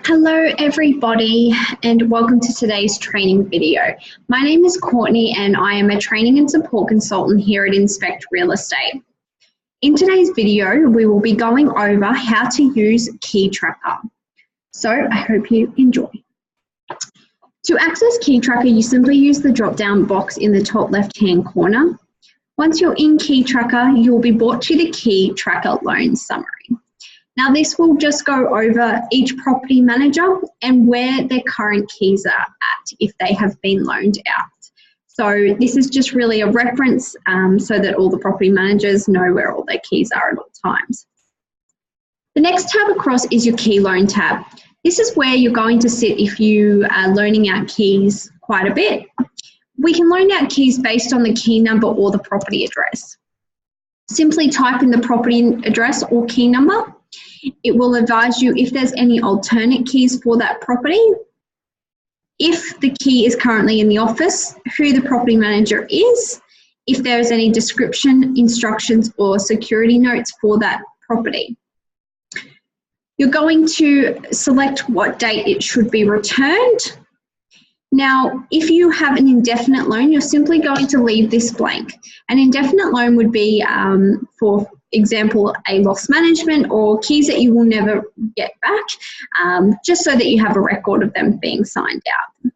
Hello everybody and welcome to today's training video. My name is Courtney and I am a training and support consultant here at Inspect Real Estate. In today's video, we will be going over how to use KeyTracker. So I hope you enjoy. To access KeyTracker, you simply use the drop-down box in the top left-hand corner. Once you're in KeyTracker, you'll be brought to the KeyTracker loan summary. Now this will just go over each property manager and where their current keys are at if they have been loaned out. So this is just really a reference so that all the property managers know where all their keys are at all times. The next tab across is your key loan tab. This is where you're going to sit if you are loaning out keys quite a bit. We can loan out keys based on the key number or the property address. Simply type in the property address or key number. It will advise you if there's any alternate keys for that property, if the key is currently in the office, who the property manager is, if there's any description, instructions or security notes for that property. You're going to select what date it should be returned. Now, if you have an indefinite loan, you're simply going to leave this blank. An indefinite loan would be, for example, a loss management or keys that you will never get back, just so that you have a record of them being signed out.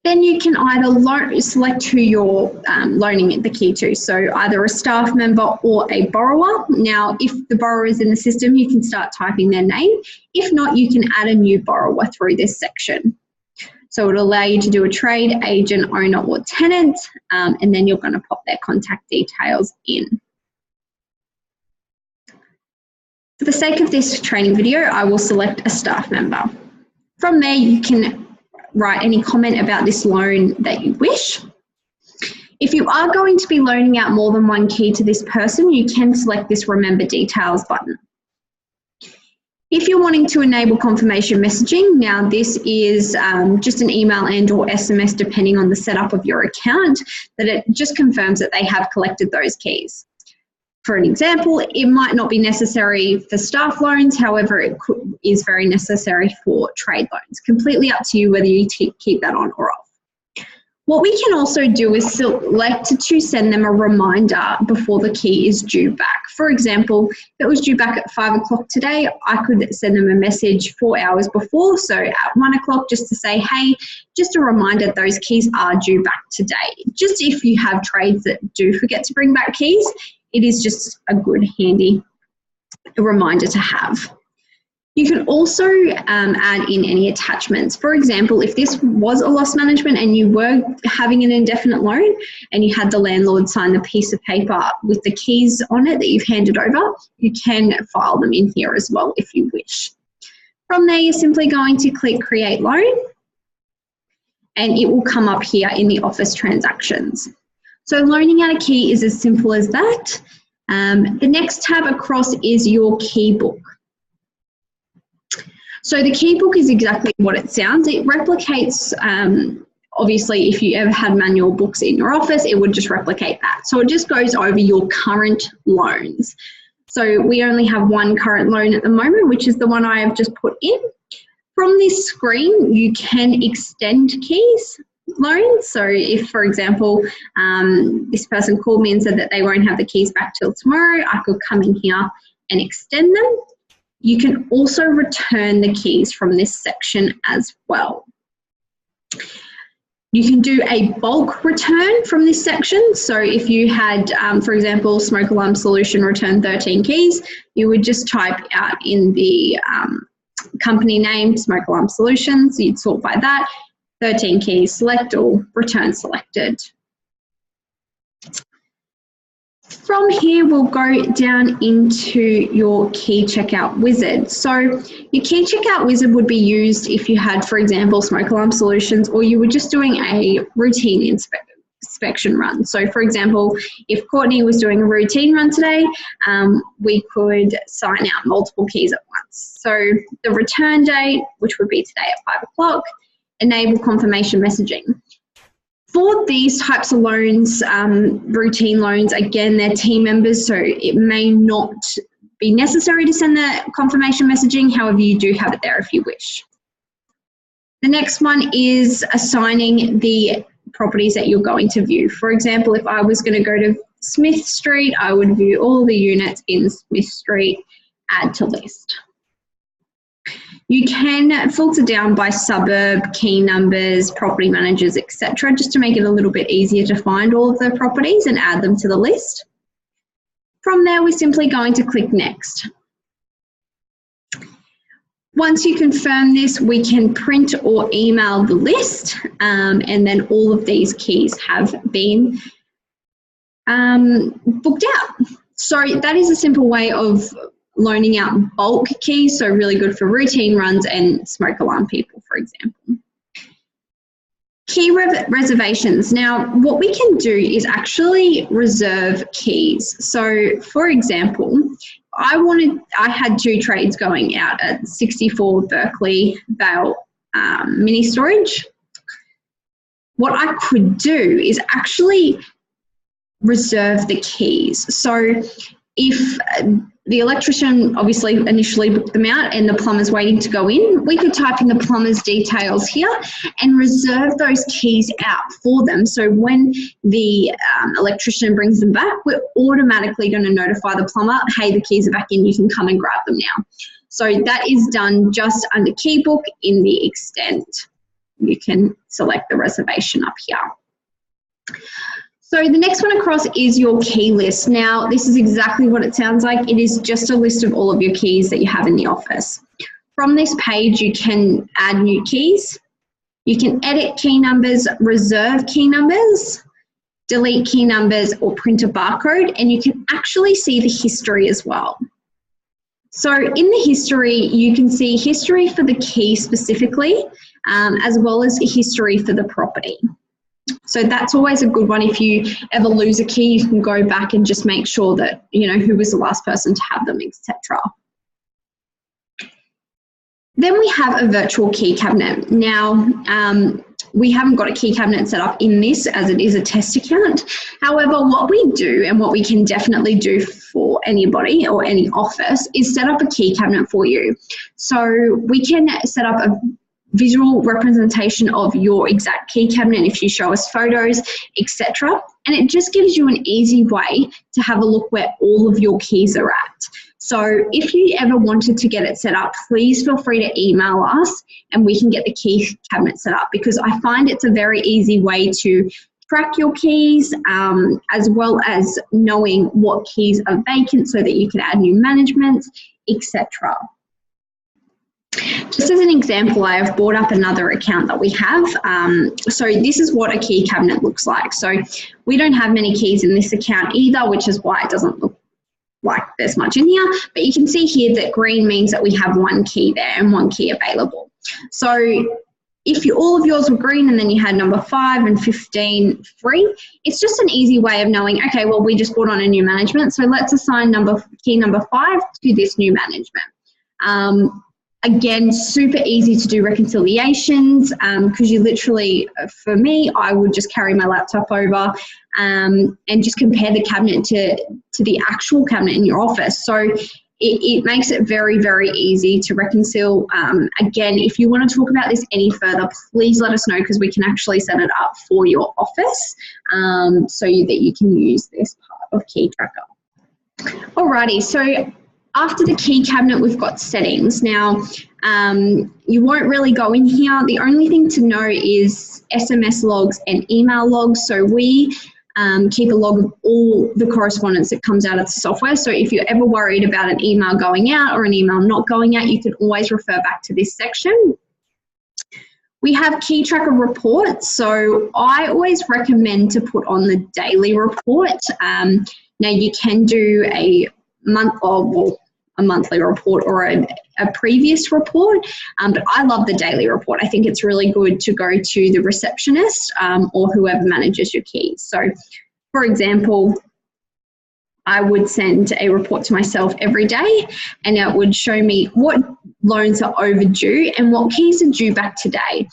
Then you can either select who you're loaning the key to, so either a staff member or a borrower. Now, if the borrower is in the system, you can start typing their name. If not, you can add a new borrower through this section. So it'll allow you to do a trade, agent, owner or tenant, and then you're going to pop their contact details in. For the sake of this training video, I will select a staff member. From there, you can write any comment about this loan that you wish. If you are going to be loaning out more than one key to this person, you can select this Remember Details button. If you're wanting to enable confirmation messaging, now this is just an email and or SMS depending on the setup of your account, that it just confirms that they have collected those keys. For an example, it might not be necessary for staff loans, however, it is very necessary for trade loans. Completely up to you whether you keep that on or off. What we can also do is select to send them a reminder before the key is due back. For example, if it was due back at 5 o'clock today, I could send them a message 4 hours before, so at 1 o'clock, just to say, hey, just a reminder those keys are due back today. Just if you have trades that do forget to bring back keys, it is just a good, handy reminder to have. You can also add in any attachments. For example, if this was a loss management and you were having an indefinite loan and you had the landlord sign the piece of paper with the keys on it that you've handed over, you can file them in here as well if you wish. From there, you're simply going to click Create Loan and it will come up here in the office transactions. So loaning out a key is as simple as that. The next tab across is your key book. So the key book is exactly what it sounds. It replicates, obviously, if you ever had manual books in your office, it would just replicate that. So it just goes over your current loans. So we only have one current loan at the moment, which is the one I have just put in. From this screen, you can extend keys loans. So if, for example, this person called me and said that they won't have the keys back till tomorrow, I could come in here and extend them. You can also return the keys from this section as well. You can do a bulk return from this section. So if you had, for example, Smoke Alarm Solution return 13 keys, you would just type out in the company name, Smoke Alarm Solutions, you'd sort by that, 13 keys, select all, return selected. From here, we'll go down into your key checkout wizard. So your key checkout wizard would be used if you had, for example, Smoke Alarm Solutions, or you were just doing a routine inspection run. So for example, if Courtney was doing a routine run today, we could sign out multiple keys at once. So the return date, which would be today at 5 o'clock, enable confirmation messaging. For these types of loans, routine loans, again, they're team members, so it may not be necessary to send the confirmation messaging. However, you do have it there if you wish. The next one is assigning the properties that you're going to view. For example, if I was going to go to Smith Street, I would view all the units in Smith Street, add to list. You can filter down by suburb, key numbers, property managers, etc., just to make it a little bit easier to find all of the properties and add them to the list. From there, we're simply going to click Next. Once you confirm this, we can print or email the list, and then all of these keys have been booked out. So that is a simple way of loaning out bulk keys, so really good for routine runs and smoke alarm people, for example. Key reservations. Now, what we can do is actually reserve keys. So, for example, I had 2 trades going out at 64 Berkeley Vale mini storage. What I could do is actually reserve the keys. So if the electrician obviously initially booked them out and the plumber's waiting to go in, we could type in the plumber's details here and reserve those keys out for them. So when the electrician brings them back, we're automatically going to notify the plumber, hey, the keys are back in, you can come and grab them now. So that is done just under Keybook in the extent. You can select the reservation up here. So the next one across is your key list. Now, this is exactly what it sounds like. It is just a list of all of your keys that you have in the office. From this page, you can add new keys. You can edit key numbers, reserve key numbers, delete key numbers, or print a barcode, and you can actually see the history as well. So in the history, you can see history for the key specifically, as well as history for the property. So that's always a good one. If you ever lose a key, you can go back and just make sure that, you know, who was the last person to have them, etc. Then we have a virtual key cabinet. Now, we haven't got a key cabinet set up in this as it is a test account. However, what we do and what we can definitely do for anybody or any office is set up a key cabinet for you. So we can set up a visual representation of your exact key cabinet if you show us photos, etc. And it just gives you an easy way to have a look where all of your keys are at. So if you ever wanted to get it set up, please feel free to email us and we can get the key cabinet set up, because I find it's a very easy way to track your keys, as well as knowing what keys are vacant so that you can add new management, etc. Just as an example, I have brought up another account that we have. So this is what a key cabinet looks like. So we don't have many keys in this account either, which is why it doesn't look like there's much in here. But you can see here that green means that we have 1 key there and 1 key available. So if all of yours were green and then you had number 5 and 15 free, it's just an easy way of knowing, okay, well, we just brought on a new management, so let's assign key number 5 to this new management. Again, super easy to do reconciliations, because you literally, for me, I would just carry my laptop over and just compare the cabinet to the actual cabinet in your office. So it makes it very, very easy to reconcile. Again, if you want to talk about this any further, please let us know, because we can actually set it up for your office so that you can use this part of KeyTracker. Alrighty, so after the key cabinet, we've got settings. Now, you won't really go in here. The only thing to know is SMS logs and email logs. So we keep a log of all the correspondence that comes out of the software. So if you're ever worried about an email going out or an email not going out, you can always refer back to this section. We have KeyTracker reports. So I always recommend to put on the daily report. Now you can do a monthly report or a previous report, but I love the daily report. I think it's really good to go to the receptionist or whoever manages your keys. So, for example, I would send a report to myself every day, and it would show me what loans are overdue and what keys are due back today.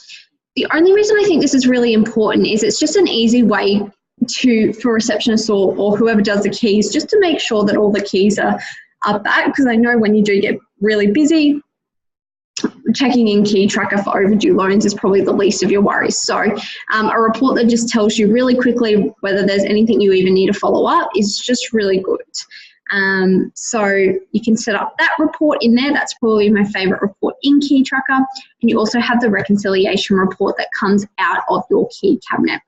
The only reason I think this is really important is it's just an easy way for receptionists or whoever does the keys, just to make sure that all the keys are up that, because I know when you do get really busy, checking in KeyTracker for overdue loans is probably the least of your worries. So a report that just tells you really quickly whether there's anything you even need to follow up is just really good. So you can set up that report in there. That's probably my favorite report in KeyTracker. And you also have the reconciliation report that comes out of your key cabinet.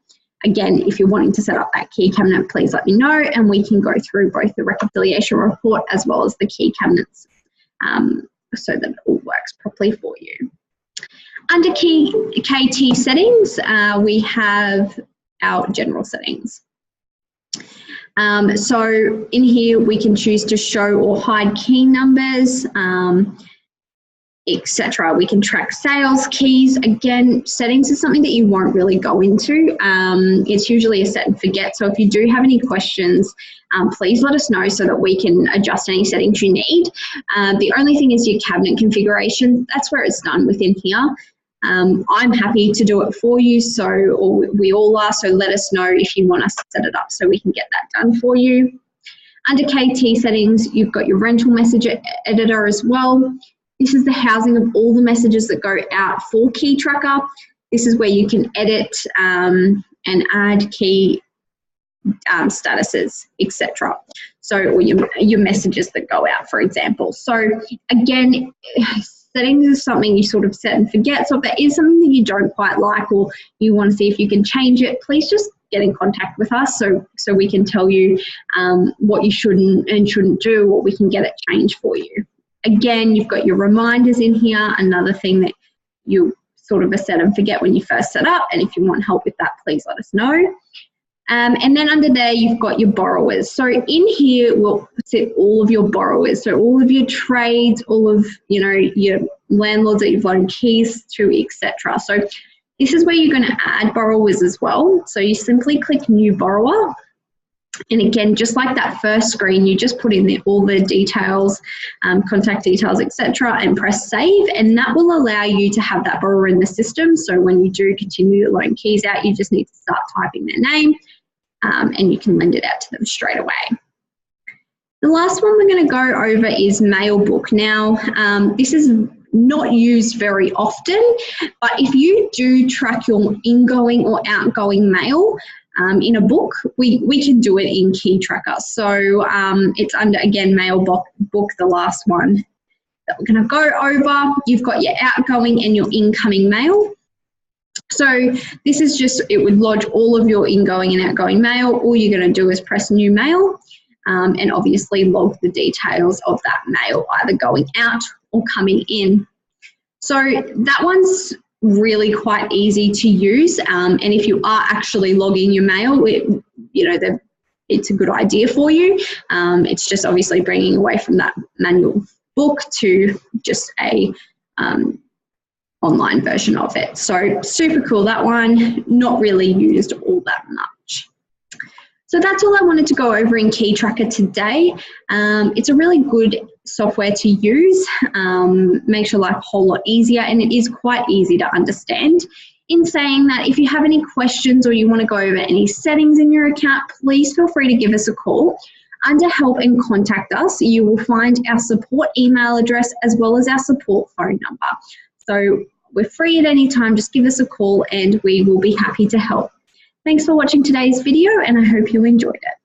Again, if you're wanting to set up that key cabinet, please let me know and we can go through both the reconciliation report as well as the key cabinets so that it all works properly for you. Under KT settings, we have our general settings. So in here, we can choose to show or hide key numbers, etc. We can track sales keys. Again, settings is something that you won't really go into. It's usually a set and forget. So if you do have any questions, please let us know so that we can adjust any settings you need. The only thing is your cabinet configuration. That's where it's done within here. I'm happy to do it for you, or we all are, so let us know if you want us to set it up so we can get that done for you. Under KT settings, you've got your rental message editor as well. This is the housing of all the messages that go out for KeyTracker. This is where you can edit and add key statuses, etc. So, or your messages that go out, for example. So again, settings is something you sort of set and forget. So if there is something that you don't quite like or you want to see if you can change it, please just get in contact with us so we can tell you what you shouldn't and shouldn't do, or we can get it changed for you. Again, you've got your reminders in here, another thing that you sort of set and forget when you first set up, and if you want help with that, please let us know. And then under there, you've got your borrowers. So in here will sit all of your borrowers. So all of your trades, all of, your landlords that you've loaned keys to, etc. So this is where you're going to add borrowers as well. So you simply click new borrower. And again, just like that first screen, you just put in all the details, contact details, etc., and press save. And that will allow you to have that borrower in the system. So when you do continue to loan keys out, you just need to start typing their name and you can lend it out to them straight away. The last one we're going to go over is Mailbook. Now, this is not used very often, but if you do track your ingoing or outgoing mail, in a book, we can do it in KeyTracker. So it's under, again, Mailbook, the last one that we're going to go over. You've got your outgoing and your incoming mail. So this is just, it would lodge all of your ingoing and outgoing mail. All you're going to do is press new mail and obviously log the details of that mail, either going out or coming in. So that one's really quite easy to use, and if you are actually logging your mail, it's a good idea for you. It's just obviously bringing away from that manual book to just a online version of it. So super cool, that one, not really used all that much. So that's all I wanted to go over in KeyTracker today. It's a really good software to use, makes your life a whole lot easier, and it is quite easy to understand. In saying that, if you have any questions or you want to go over any settings in your account, please feel free to give us a call. Under help and contact us, you will find our support email address as well as our support phone number. So we're free at any time, just give us a call and we will be happy to help. Thanks for watching today's video and I hope you enjoyed it.